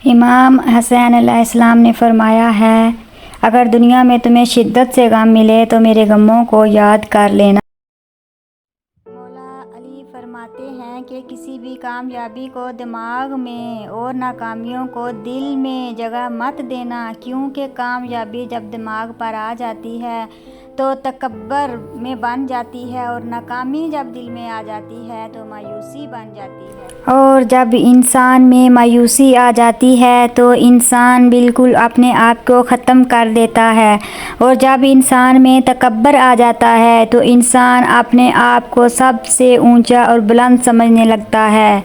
امام حسین علیہ السلام نے فرمایا ہے، اگر دنیا میں تمہیں شدت سے غم ملے تو میرے غموں کو یاد کر لینا۔ مولا علی فرماتے ہیں کہ کسی بھی کامیابی کو دماغ میں اور ناکامیوں کو دل میں جگہ مت دینا، کیونکہ کامیابی جب دماغ پر آ جاتی ہے تو تکبر میں بن جاتی ہے، اور ناکامی جب دل میں آ جاتی ہے تو مایوسی بن جاتی ہے۔ اور جب انسان میں مایوسی آ جاتی ہے تو انسان بالکل اپنے آپ کو ختم کر دیتا ہے، اور جب انسان میں تکبر آ جاتا ہے تو انسان اپنے آپ کو سب سے اونچا اور بلند سمجھنے لگتا ہے۔